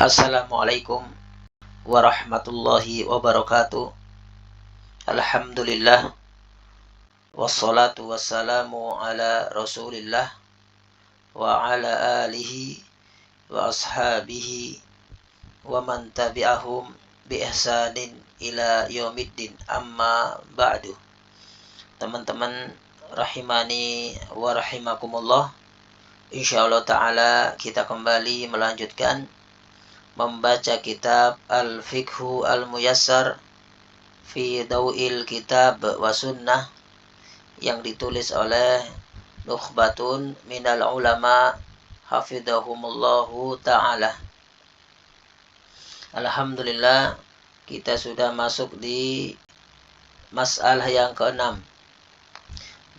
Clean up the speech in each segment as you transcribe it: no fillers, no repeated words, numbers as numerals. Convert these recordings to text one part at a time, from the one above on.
Assalamualaikum warahmatullahi wabarakatuh. Alhamdulillah. Wassalatu wassalamu ala rasulillah wa ala alihi wa ashabihi wa man tabi'ahum bi ihsanin ila yaumiddin, amma ba'du. Teman-teman rahimani wa rahimakumullah, insyaallah ta'ala kita kembali melanjutkan membaca kitab Al-Fiqhu Al-Muyassar fi Daw'il Kitab wa Sunnah yang ditulis oleh Nukhbatun minal ulama hafidhahumullahu ta'ala. Alhamdulillah, kita sudah masuk di masalah yang ke-6.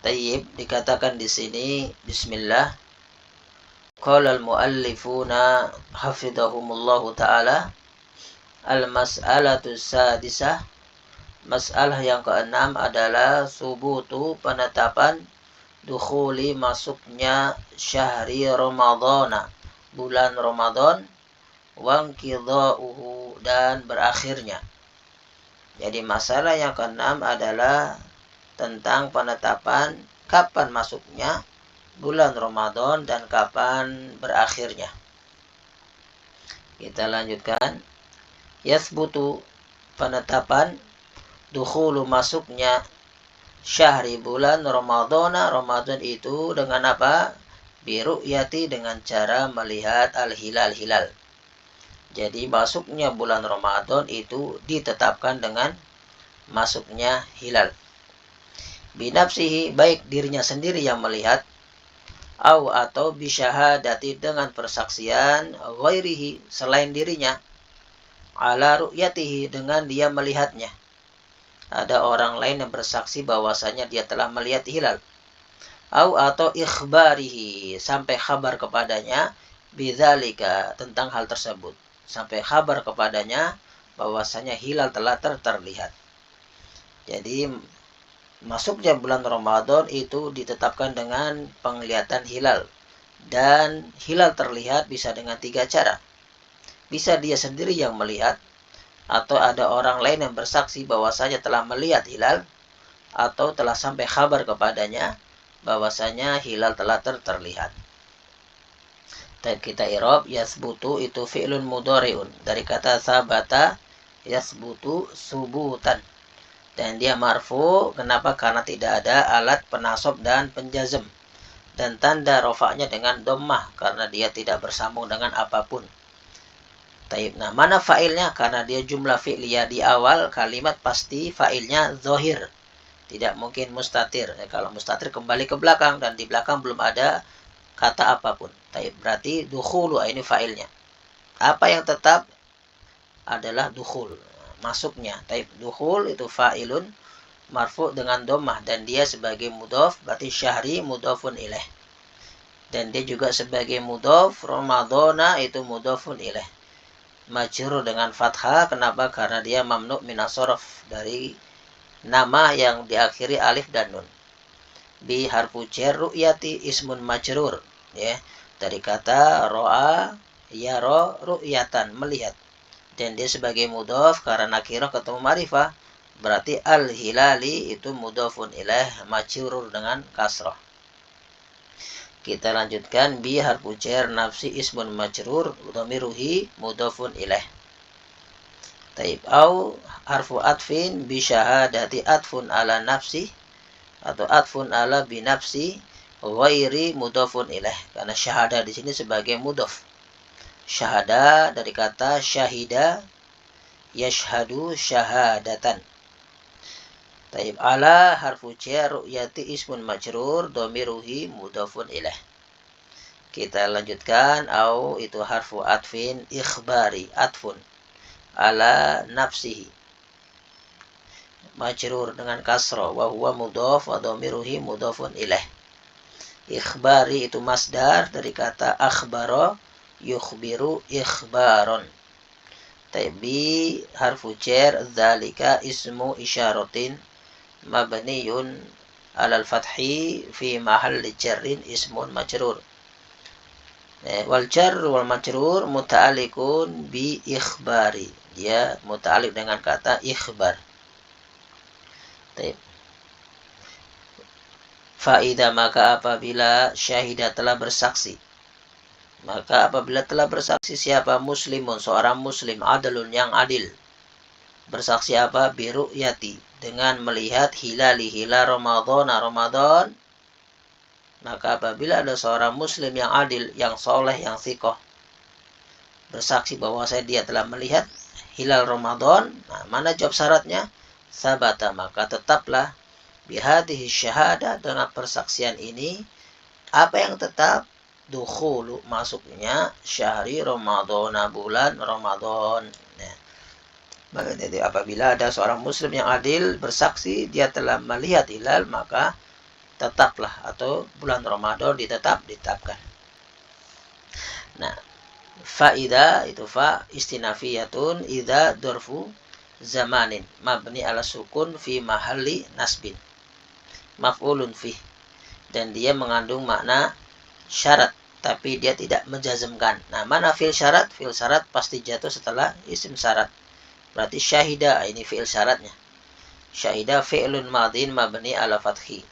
Tayyib, dikatakan di sini bismillah. Qala al-muallifuna hafidhahumullahu ta'ala, al-mas'alatu sadisah, masalah yang ke-6 adalah subutu, penetapan, dukhuli, masuknya, syahri ramadhana, bulan Ramadan, wangkidha'uhu, dan berakhirnya. Jadi masalah yang ke-6 adalah tentang penetapan kapan masuknya bulan Ramadan dan kapan berakhirnya. Kita lanjutkan. Yathbutu, penetapan, dukhulu, masuknya, syahri, bulan Ramadana, Ramadan itu dengan apa? Biru'yati, dengan cara melihat al-hilal, hilal. Jadi masuknya bulan Ramadan itu ditetapkan dengan masuknya hilal. Binafsihi, baik dirinya sendiri yang melihat, atau bisyahadati, dengan persaksian, ghairihi, selain dirinya, ala ru'yatihi, dengan dia melihatnya. Ada orang lain yang bersaksi bahwasanya dia telah melihat hilal. Atau ikhbarihi, sampai kabar kepadanya, bidzalika, tentang hal tersebut. Sampai kabar kepadanya bahwasanya hilal telah terlihat. Jadi masuknya bulan Ramadan itu ditetapkan dengan penglihatan hilal. Dan hilal terlihat bisa dengan 3 cara. Bisa dia sendiri yang melihat, atau ada orang lain yang bersaksi bahwasanya telah melihat hilal, atau telah sampai kabar kepadanya bahwasanya hilal telah terlihat. Dan kita i'rab, yasbutu itu fi'lun mudhari'un, dari kata sabata yasbutu subutan. Dan dia marfu, kenapa? Karena tidak ada alat penasab dan penjazm. Dan tanda rofaknya dengan dhammah, karena dia tidak bersambung dengan apapun. Taib. Nah, mana fa'ilnya? Karena dia jumlah fi'liyah, di awal kalimat pasti fa'ilnya zahir. Tidak mungkin mustatir. Kalau mustatir kembali ke belakang, dan di belakang belum ada kata apapun. Taib. Berarti dukhulu, ini fa'ilnya. Apa yang tetap adalah dukhul, masuknya. Taib. Dukhul itu fa'ilun marfu dengan dhammah, dan dia sebagai mudhaf, berarti syahri mudhafun ilaih. Dan dia juga sebagai mudhaf, Ramadhana itu mudhafun ilaih. Majrur dengan fathah, kenapa? Karena dia mamnu minas sharaf, dari nama yang diakhiri alif dan nun. Bi harfu jar ru'yati ismun majrur, ya, dari kata ro'a yara ru'yatan, melihat. Dan dia sebagai mudhaf karena nakirah ketemu ma'rifah, berarti al-hilali itu mudhafun ilaih, majrur dengan kasrah. Kita lanjutkan. Bi harfu jar nafsi ismun majrur, dhamiruhi mudhafun ilaih. Taib. Au harfu atfin bi syahadati atfun ala nafsi, atau atfun ala bi nafsi ghairi mudhafun ilaih, karena syahada di sini sebagai mudhaf. Syahada dari kata syahida yashhadu syahadatan. Taib. Ala harfu jar ru'yati ismun majrur, dhamiruhi mudhafun ilaih. Kita lanjutkan. Au itu harfu atfin ikhbari, atfun ala nafsihi, majrur dengan kasrah, wa huwa mudhaf wa dhamiruhi mudhafun ilaih. Ikhbari itu masdar dari kata akhbara yukhbiru ikhbaron. Tabi harfu jar dzalika ismu isyaratin mabniyun alal fathi fi mahalli jarrin ismun majrur. Wal jar wal majrur muta'alliqun bi ikhbari. Dia muta'alliq dengan kata ikhbar. Faida, maka apabila syahidah telah bersaksi. Maka apabila telah bersaksi siapa? Muslimun, seorang muslim, adalun yang adil. Bersaksi apa? Biru'yati, dengan melihat hilali, hilal Ramadan. Maka apabila ada seorang muslim yang adil, yang soleh, yang thiqah, bersaksi bahwa dia telah melihat hilal Ramadan, nah, mana jawab syaratnya? Sabata, maka tetaplah bihadihi syahada, dengan persaksian ini. Apa yang tetap? Dukhulu, masuknya syahri Ramadan, bulan Ramadan. Maka jadi apabila ada seorang muslim yang adil bersaksi dia telah melihat hilal, maka tetaplah, atau bulan Ramadan ditetapkan. Nah, faida itu fa istinafiyatun idza dorfu zamanin mabni ala sukun fi mahalli nasbin maf'ulun fi, dan dia mengandung makna syarat tapi dia tidak menjazmkan. Nah, mana fi'il syarat? Fi'il syarat pasti jatuh setelah isim syarat. Berarti syahida ini fi'il syaratnya. Syahida fi'lun madin mabni ala fathi.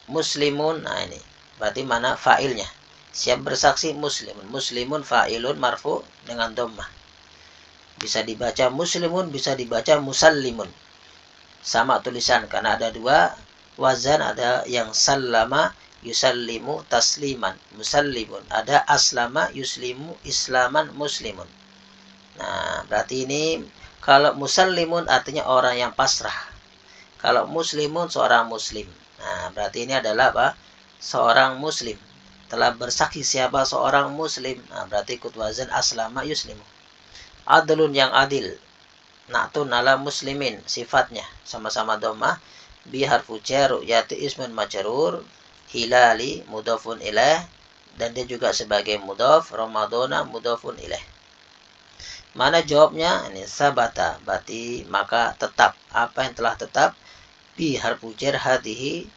Muslimun, nah ini berarti mana fa'ilnya? Siap bersaksi muslimun. Muslimun fa'ilun marfu dengan dhammah. Bisa dibaca muslimun, bisa dibaca musallimun. Sama tulisan karena ada dua wazan, ada yang sallama yusallimu tasliman musallimun, ada aslama yuslimu islaman muslimun. Nah, berarti ini kalau musallimun artinya orang yang pasrah. Kalau muslimun seorang muslim. Nah, berarti ini adalah apa? Seorang muslim. Telah bersaksi siapa? Seorang muslim. Nah, berarti ikut wazan aslama yuslimu. Adlun yang adil. Na'tun ala muslimin. Sifatnya sama-sama dhammah. Bi harfu jar yaitu ismun majrur. Hilali mudhafun ilaih. Dan dia juga sebagai mudhaf. Ramadana mudhafun ilaih. Mana jawabnya? Ini sabata, berarti maka tetap. Apa yang telah tetap? Bi harfu jar hadihi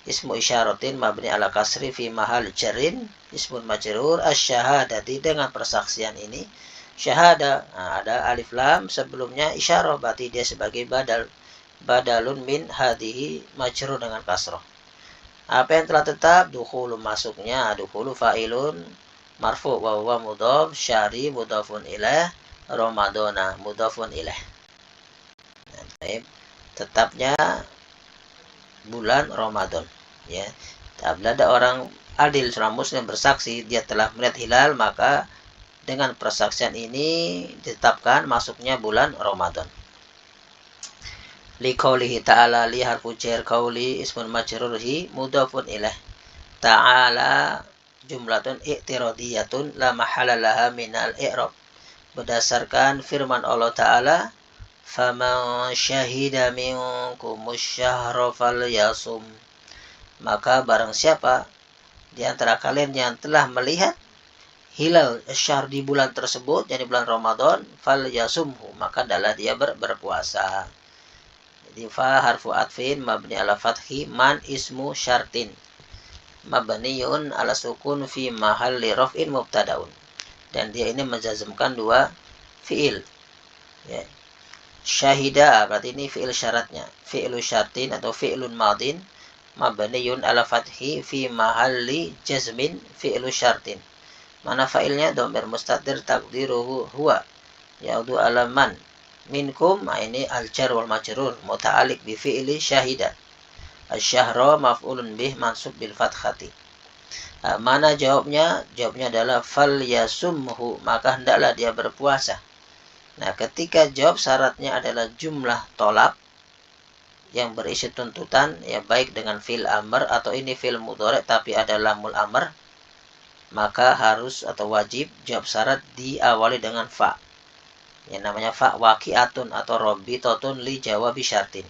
ismu isyaratin mabni ala kasri fi mahal jarin ismun majrur asyhadati, dengan persaksian ini syahada. Nah, ada alif lam sebelumnya isyarah, berarti dia sebagai badalun min hadihi majrur dengan kasrah. Apa yang telah tetap? Dukhulu, masuknya. Dukhulu fa'ilun marfu wa huwa mudhaf, syari mudhafun ilaih, ramadana mudhafun ilaih. Nah, tetapnya bulan Ramadan, ya. Apabila ada orang adil, seorang muslim bersaksi dia telah melihat hilal, maka dengan persaksian ini ditetapkan masuknya bulan Ramadan. Li qaulihi ta'ala, li harfu jar qauli ismun majrurhi mudhafun ilaih. Ta'ala jumlatun i'tiradiyatun la mahala laha minal i'rab. Berdasarkan firman Allah Ta'ala, faman syahida minkumus syahra falyasum, maka barang siapa di antara kalian yang telah melihat hilal syahr di bulan tersebut, jadi bulan Ramadan, falyasumhu, maka adalah dia berpuasa. Jadi fa harfu atfin mabni ala fathi, man ismu syartin mabniun ala sukun fi mahalli raf'in mubtadaun, dan dia ini menjazmkan dua fi'il, ya. Syahida berarti ini fi'il syaratnya, fi'lu syartin atau fi'lun madin mabniun ala fathi fi mahalli jazmin fi'lu syartin. Mana fa'ilnya? Dhamir mustatir taqdiruhu huwa yaudu ala man minkum. Ini al-jar wal majrur muta'alliq bi fi'li syahida. Asy-syahra maf'ulun bih mansub bil fathati. Mana jawabnya? Jawabnya adalah fal yasumhu, maka hendaklah dia berpuasa. Nah, ketika jawab syaratnya adalah jumlah tolab yang berisi tuntutan, ya baik dengan fil amr atau ini fil mudhari tapi ada lamul amr, maka harus atau wajib jawab syarat diawali dengan fa. Yang namanya fa waqi'atun atau rabbitatun li jawabi syartin.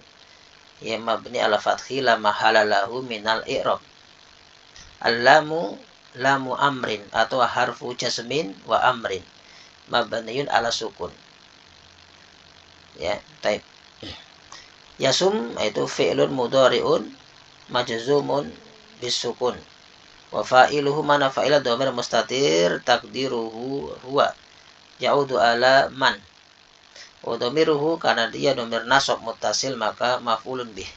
Ya mabni ala fathi la mahala lahu minal i'rab. Al-lamu lamu amrin atau harfu jasmin wa amrin mabniun ala sukun. Ya, taib. Yasum itu fi'lun mudhari'un majzumun bisukun Wa fa'iluhu mana fa'ila dhamir mustatir takdiruhu huwa ya'udu ala man. Wa dhamiruhu karena dia dhamir nasab muttasil maka maf'ulun bih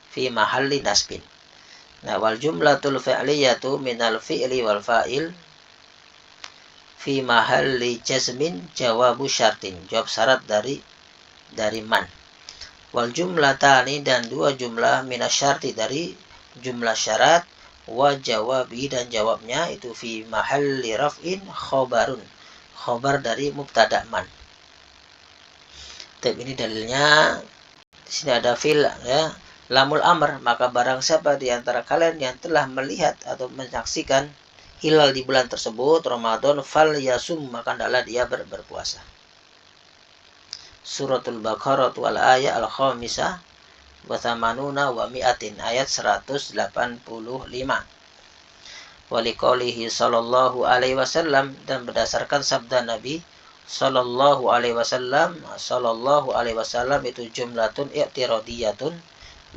fi mahalli nasbin. Nah, wal jumlatul fi'liyatu minal fi'li wal fa'il fi mahalli jazmin jawabu syartin, jawab syarat dari man. Wal jumlatani dan dua jumlah minasyarti dari jumlah syarat, wa jawabi dan jawabnya itu fi mahalli raf'in khobarun, khobar dari mubtada man. Tapi ini dalilnya di sini ada fil ya, lamul amr, maka barang siapa di antara kalian yang telah melihat atau menyaksikan hilal di bulan tersebut Ramadan fal yasum, maka hendaklah dia berpuasa. Suratul Baqarah wal ayat al-khamisah wa thamanuna wa mi'atin, ayat 185. Wa liqaulihi sallallahu alaihi wasallam, dan berdasarkan sabda Nabi sallallahu alaihi wasallam itu jumlatun i'tiradiyatun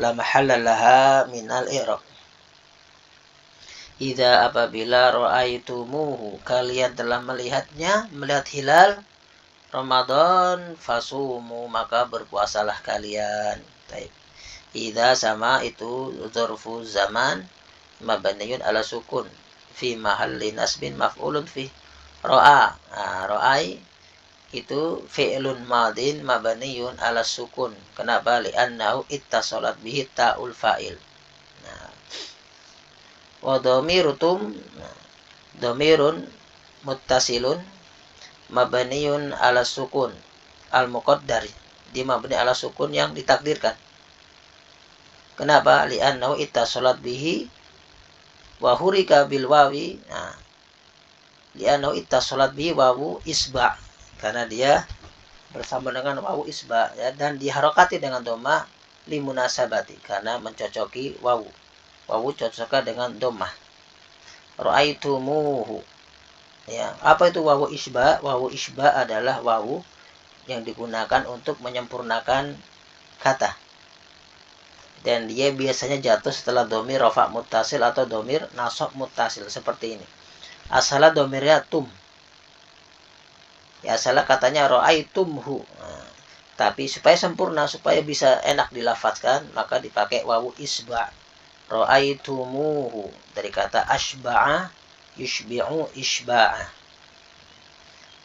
la mahalla laha minal i'rab. Idza apabila ra'aitumuhu, kalian telah melihat hilal Ramadan, fasumu, maka berpuasalah kalian. Baik. Idza sama itu dzarfu zaman mabniyun ala sukun fi mahalli nasbin maf'ulun fi. Ra'a, ra'ai itu fi'lun madin mabniyun ala sukun. Kenapa? Li'annahu ittasalat bihi ta'ul fa'il. Nah, wa dhamirutum, dhamirun muttasilun mabniyun ala sukun al muqaddar, di mabni ala sukun yang ditakdirkan. Kenapa? Li'annahu ittasalat bihi wa hurika bil wawi. Nah, li'annahu ittasalat bihi wawu isba, karena dia bersama dengan wawu isba ya, dan diharokati dengan dhamma limunasabati, karena mencocoki wawu cocoknya dengan dhammah. Ra'aitumuhu ya, apa itu wawu isba? Wawu isba adalah wawu yang digunakan untuk menyempurnakan kata, dan dia biasanya jatuh setelah dhamir rafa muttasil atau dhamir nasab muttasil seperti ini. Asalnya dhamirnya tum ya, asalnya katanya ra'aitumhu. Nah, tapi supaya sempurna, supaya bisa enak dilafadzkan, maka dipakai wawu isba. Ra'aitumuhu dari kata asba'a yushbi'u isba'a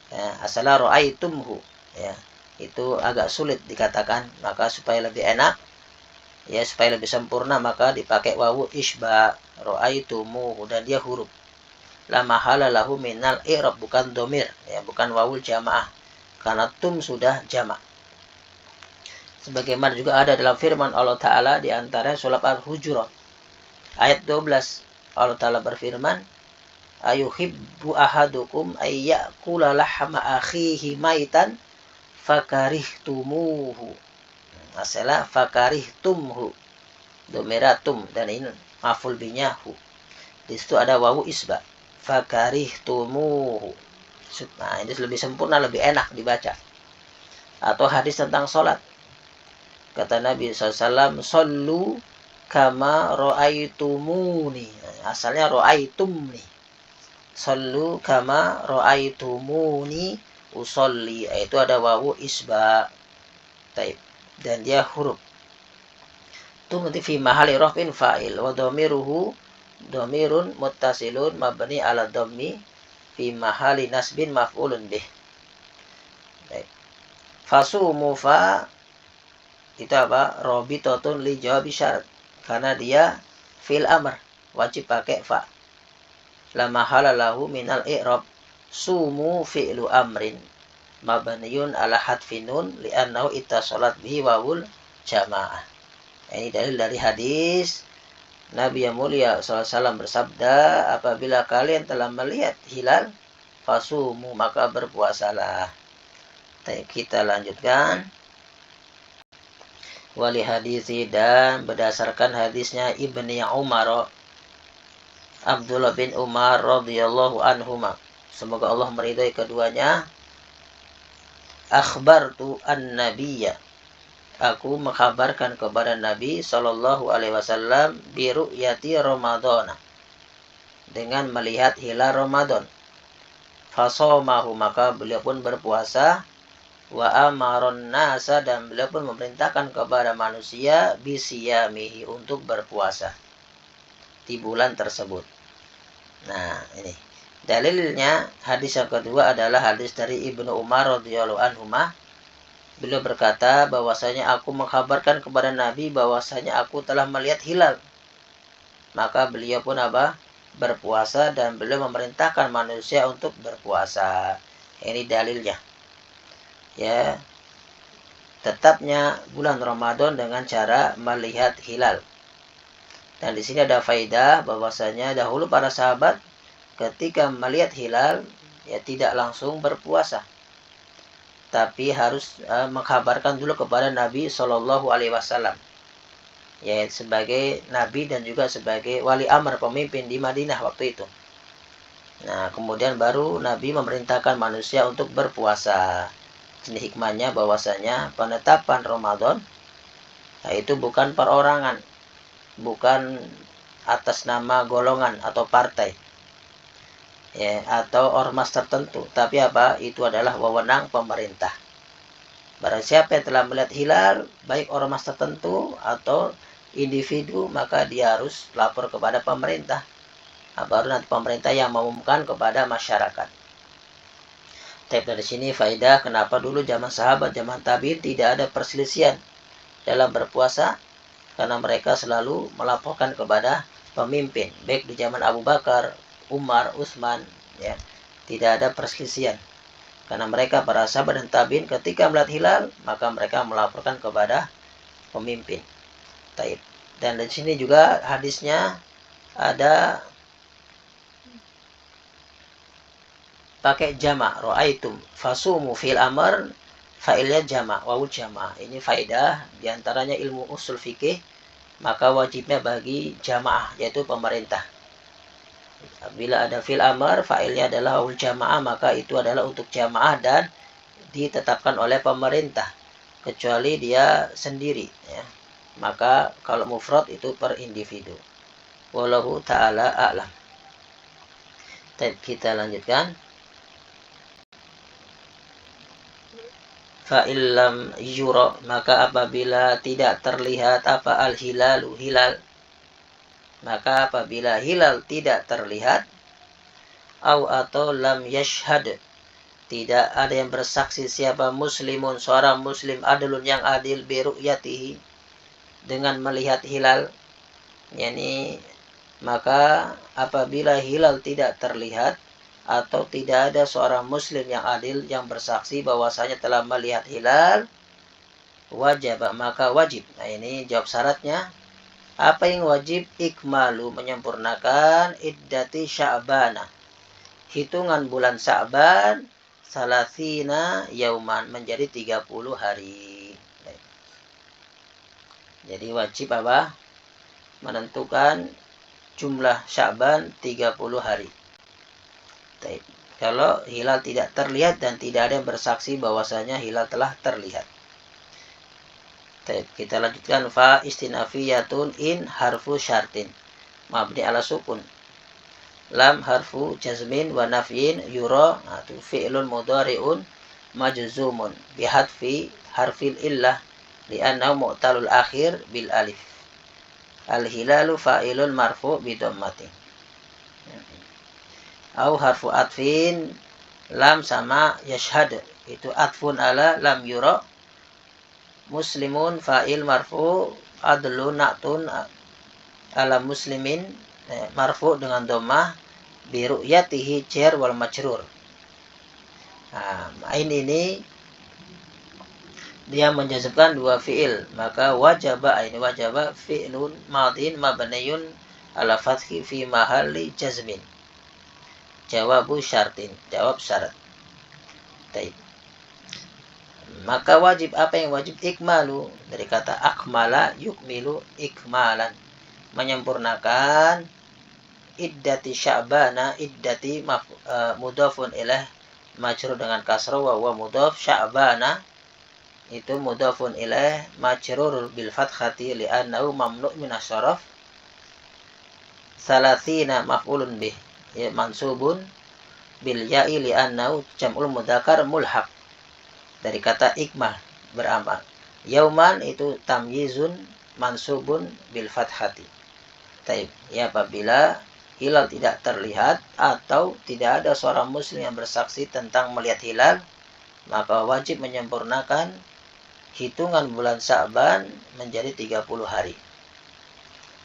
ya, asalnya ra'aitumhu ya, itu agak sulit dikatakan, maka supaya lebih enak ya, supaya lebih sempurna, maka dipakai wawu isba, ra'aitumuhu, dan dia huruf la mahala lahu minal i'rab, bukan domir ya, bukan wawul jamaah, karena tum sudah jamak. Sebagaimana juga ada dalam firman Allah Ta'ala di antara surat Al-Hujurat ayat 12, Allah Ta'ala berfirman, ayuhibbu ahadukum ayyakula lahma akhihi maitan fakarihtumuhu. Masalah fakarihtumhu, domiratum, dan ini maful binyahu, di situ ada wawu isba, fakarihtumuhu. Nah, ini lebih sempurna, lebih enak dibaca. Atau hadis tentang sholat, kata Nabi SAW, sallu kama ra'aitumuni. Asalnya ra'aitumni, sallu kama ra'aitumuni usolli, itu ada wawu isba. Taib, dan dia huruf. Itu nanti fi mahali raf'in fa'il wa dhamiruhu dhamirun muttasilun mabni ala dhammi fi mahali nasbin maf'ulun bih. Baik. Fasumu fa itu apa? Rabitatun li jawab syarat, karena dia fil amr, wajib pakai fa. La mahala lahu minal i'rab. Sumu fi'lu amrin mabniyun ala hadfin nun li'annahu ittasalat bihi wawul jamaah. Ini dalil dari hadis Nabi yang mulia SAW bersabda, apabila kalian telah melihat hilal fasumu, maka berpuasalah. Kita lanjutkan. Wali hadisi, dan berdasarkan hadisnya Ibni Umar, Abdullah bin Umar radhiyallahu anhuma, semoga Allah meridai keduanya, akhbartu an-nabiyya, aku mengkabarkan kepada Nabi sallallahu alaihi wasallam bi ru'yati Ramadhan, dengan melihat hilal Ramadan. Fasomahu, maka beliau pun berpuasa. Wa amaron nasa, dan beliau pun memerintahkan kepada manusia bisiyamihi, untuk berpuasa di bulan tersebut. Nah, ini dalilnya. Hadis yang kedua adalah hadis dari Ibnu Umar radhiyallahu anhuma. Beliau berkata bahwasanya aku mengkabarkan kepada Nabi bahwasanya aku telah melihat hilal. Maka beliau pun berpuasa, dan beliau memerintahkan manusia untuk berpuasa. Ini dalilnya. Ya, tetapnya bulan Ramadan dengan cara melihat hilal. Dan di sini ada faedah bahwasanya dahulu para sahabat ketika melihat hilal ya tidak langsung berpuasa, tapi harus mengkabarkan dulu kepada Nabi Shallallahu Alaihi Wasallam, ya, sebagai Nabi dan juga sebagai wali amr, pemimpin di Madinah waktu itu. Nah, kemudian baru Nabi memerintahkan manusia untuk berpuasa. Ini hikmahnya bahwasanya penetapan Ramadan itu bukan perorangan, bukan atas nama golongan atau partai, ya, atau ormas tertentu, tapi itu adalah wewenang pemerintah. Barang siapa yang telah melihat hilal, baik ormas tertentu atau individu, maka dia harus lapor kepada pemerintah. Baru nanti pemerintah yang mengumumkan kepada masyarakat. Tapi dari sini faedah kenapa dulu zaman sahabat, zaman tabi'in tidak ada perselisihan dalam berpuasa, karena mereka selalu melaporkan kepada pemimpin, baik di zaman Abu Bakar, Umar, Utsman, ya, tidak ada perselisihan. Karena mereka para sahabat dan tabi'in ketika melihat hilal, maka mereka melaporkan kepada pemimpin. Taib. Dan di sini juga hadisnya ada pakai jamak, ra'aitum fasumu fil amr, fa'ilnya jamak, wawu jamak. Ini faedah diantaranya ilmu usul fikih, maka wajibnya bagi jamaah, yaitu pemerintah. Bila ada fil amr, fa'ilnya adalah wawu jamaah, maka itu adalah untuk jamaah dan ditetapkan oleh pemerintah, kecuali dia sendiri, ya. Maka kalau mufrad itu per individu. Wallahu ta'ala a'lam. Kita lanjutkan. Fa'illam yura, maka apabila tidak terlihat al-hilalu, hilal, maka apabila hilal tidak terlihat, atau lam yashhad, tidak ada yang bersaksi siapa muslimun, seorang muslim adilun yang adil, biru'yatihi, dengan melihat hilal, yakni maka apabila hilal tidak terlihat atau tidak ada seorang muslim yang adil yang bersaksi bahwasanya telah melihat hilal, wajib, maka wajib. Nah, ini jawab syaratnya. Apa yang wajib? Ikmalu, menyempurnakan iddati sya'bana, hitungan bulan Sya'ban, salasina yauman, menjadi 30 hari. Jadi wajib menentukan jumlah Sya'ban 30 hari. Kalau hilal tidak terlihat dan tidak ada yang bersaksi bahwasanya hilal telah terlihat. Kita lanjutkan. Fa istinafiyatun in harfu syartin mabni ala sukun. Lam harfu jazmin wa nafyin yura, itu fi'lun mudhari'un majzumun bihadfi harfil illah li'annahu mu'talul akhir bil alif. Al hilalu fa'ilun marfu bi dhammatin. Au harfu atfin, lam sama yashhad, itu atfun ala lam yura. Muslimun fa'il marfu, adlun na'tun ala muslimin, marfu dengan dhammah, bi ru'yatihi jar wal majrur. Nah, ini dia menjazmkan dua fi'il, maka wajaba fi'lun madin mabniyun ala fathi fi mahalli jazmin. Jawabu syartin, jawab syarat. Taib. Maka wajib, apa yang wajib? Ikmalu, dari kata akmala yukmilu ikmalan, menyempurnakan iddati sya'bana, iddati mudhafun ilaih majrur dengan kasrah wa huwa mudhaf, sya'bana itu mudhafun ilaih majrur bil fathati li'annahu mamnu' min asy-syaraf, salasina maf'ulun bih, ya mansubun bil ya'i li'annahu jam'ul mudzakkar mulhaq, dari kata ikmal, beramal. Yauman itu tamyizun mansubun bil fathati. Taib, ya apabila hilal tidak terlihat atau tidak ada seorang muslim yang bersaksi tentang melihat hilal, maka wajib menyempurnakan hitungan bulan Sya'ban menjadi 30 hari.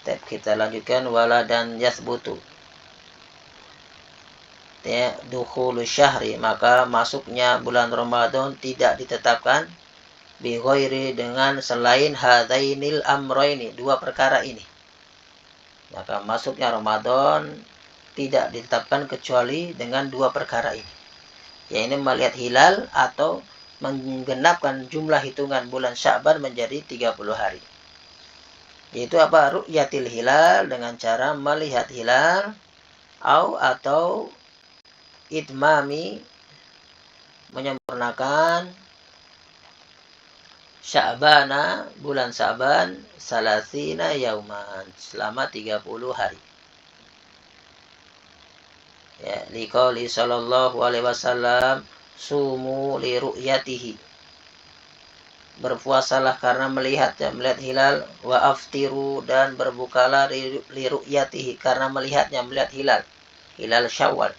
Taib, kita lanjutkan. Wala dan yasbutu, ya, dukhulu syahri, maka masuknya bulan Ramadan tidak ditetapkan bi ghairi, dengan selain hadainil amroini, dua perkara ini. Maka masuknya Ramadan tidak ditetapkan kecuali dengan dua perkara ini, yaitu melihat hilal atau menggenapkan jumlah hitungan bulan Sya'ban menjadi 30 hari. Yaitu apa? Ru'yatil hilal, dengan cara melihat hilal, atau itmami, menyempurnakan Sya'bana, bulan Sya'ban, salasina yauman, selama 30 hari. Ya, liqauli sallallahu alaihi wasallam, sumu li ru'yatihi, berpuasalah karena melihat hilal, wa aftiru, dan berbukalah li ru'yatihi, karena melihatnya, melihat hilal Syawal.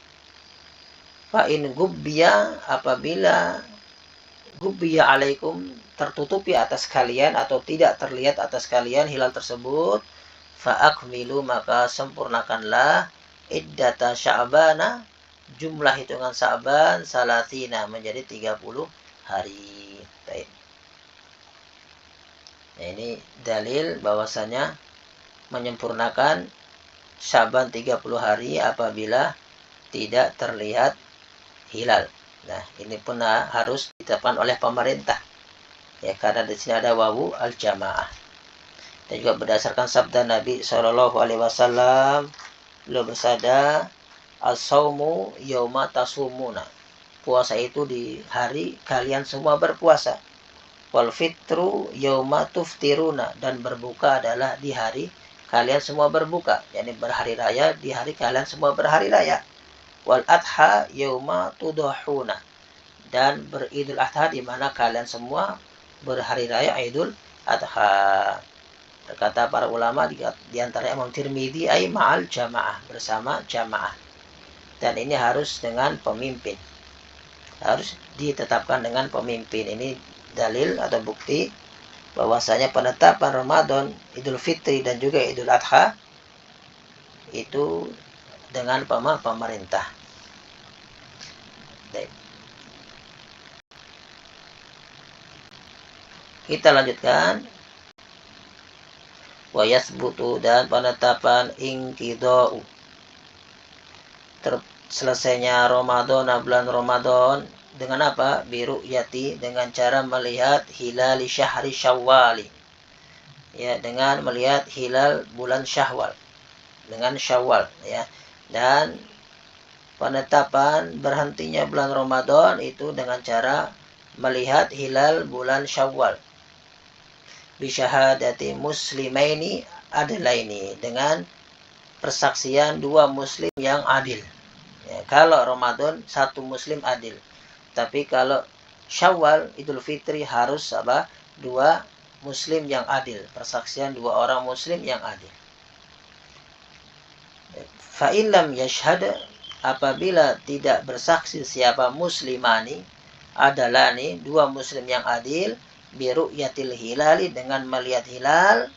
Fa in gubbiya, apabila gubbiya alaikum, tertutupi atas kalian atau tidak terlihat atas kalian hilal tersebut, fa akmilu, maka sempurnakanlah iddata Sya'bana, jumlah hitungan Sya'ban, salasina, menjadi 30 hari. Baik. Nah, ini dalil bahwasanya menyempurnakan Sya'ban 30 hari apabila tidak terlihat hilal. Nah, ini pun harus ditetapkan oleh pemerintah. Ya, karena di sini ada wawu al-jamaah. Dan juga berdasarkan sabda Nabi Shallallahu alaihi wasallam, beliau bersabda, as-saumu yauma tasumuna. Puasa itu di hari kalian semua berpuasa. Wal fitru yauma tuftiruna, dan berbuka adalah di hari kalian semua berbuka. Yani berhari raya di hari kalian semua berhari raya. Wal adha yauma tudahuna, dan beridul adha di mana kalian semua berhari raya Idul Adha. Kata para ulama di antara Imam Tirmidzi, ay ma'al jamaah, bersama jamaah. Dan ini harus dengan pemimpin. Harus ditetapkan dengan pemimpin. Ini dalil atau bukti bahwasanya penetapan Ramadan, Idul Fitri dan juga Idul Adha itu dengan pemerintah. Baik. Kita lanjutkan. Wa yasbutu, dan penetapan inqidau, selesainya Ramadan, bulan Ramadan, dengan apa? Biru'yati, dengan cara melihat hilal syahri Syawwal. Ya, dengan melihat hilal bulan Syawal, dengan Syawal, ya. Dan penetapan berhentinya bulan Ramadan itu dengan cara melihat hilal bulan Syawal. Bisyahadati muslimaini adlaini, dengan persaksian dua muslim yang adil. Ya, kalau Ramadan satu muslim adil, tapi kalau Syawal Idul Fitri harus dua muslim yang adil, persaksian dua orang muslim yang adil. Fa illam yashhad, apabila tidak bersaksi siapa muslimani adalani, dua muslim yang adil, biru'yatil hilali, dengan melihat hilal,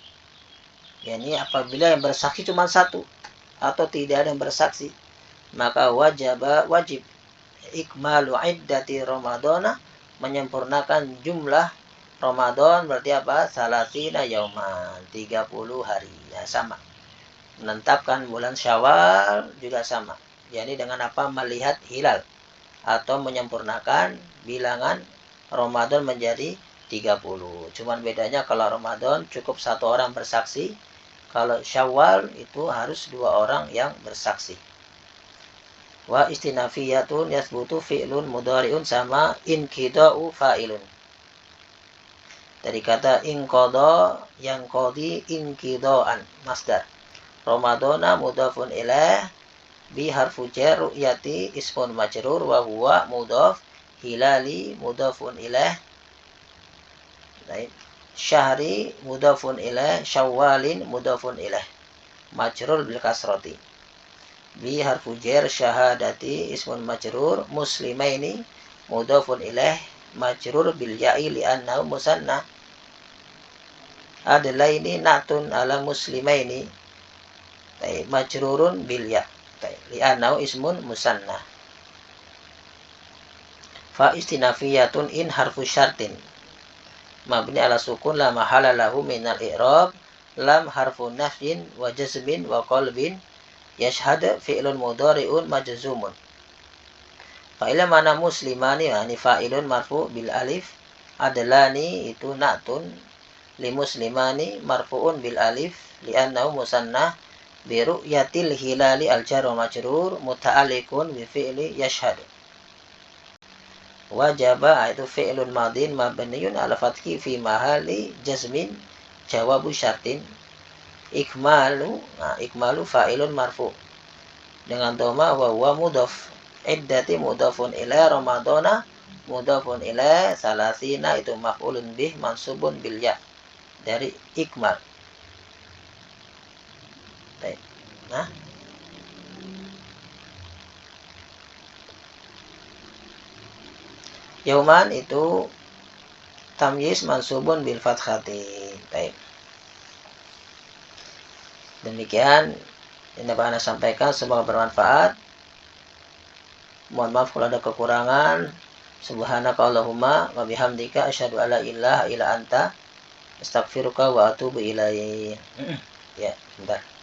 yakni apabila yang bersaksi cuma satu atau tidak ada yang bersaksi, maka wajib ikmalu iddati Ramadana, menyempurnakan jumlah Ramadan, berarti apa? Salasina yauman, 30 hari. Ya, sama. Menetapkan bulan Syawal juga sama. Yakni dengan apa? Melihat hilal atau menyempurnakan bilangan Ramadan menjadi 30. Cuman bedanya kalau Ramadan cukup satu orang bersaksi, kalau Syawal itu harus dua orang yang bersaksi. Wa istinafiyatun yasbutu fi'lun mudhari'un, sama inqida'u fa'ilun. Dari kata inqada yang qadi inqida'an, masdar. Ramadana mudhafun ilaih, bi harfu jar ru'yati ismun majrur wa huwa mudhaf, hilali mudhafun ilaih, syahri mudhafun ilaih, syawalin mudhafun ilaih, majrur bil kasrati. Bi harfu jar syahadati ismun majrur, muslimaini mudhafun ilaih, majrur bil ya'i li'annahu musanna. Adlaini na'tun ala muslimaini, majrurun bil ya', li'annahu ismun musanna. Fa istinafiyatun in harfu syartin mabni ala sukun la mahala lahu minal i'rab, lam harfu nafyin wa jazmin wa qalbin, yashhad fi'lun mudhari'un majzumun. Fa'ila mana muslimani, ini fa'ilun marfu bil alif, adlani itu na'tun, li muslimani marfu'un bil alif li'annahu musanna, bi ru'yatil hilali al jar wa majrur muta'alliqun bi fi'li yashhad. Wajaba itu fi'lun madin mabniyun ala fathi fi mahali jazmin jawabu syartin. Ikmalu fa'ilun marfu dengan dhamma wa huwa mudhaf, iddati mudhafun ila, ramadhana mudhafun ila, salasina itu maf'ulun bih mansubun bil ya dari ikmal. Nah, yauman itu tamyiz mansubun bil fathati. Baik. Demikian yang dapat Anda sampaikan, semoga bermanfaat. Mohon maaf kalau ada kekurangan. Subhanaka Allahumma wa bihamdika asyhadu alla ilaha illa anta astaghfiruka wa atubu ilaik. Ya, bentar.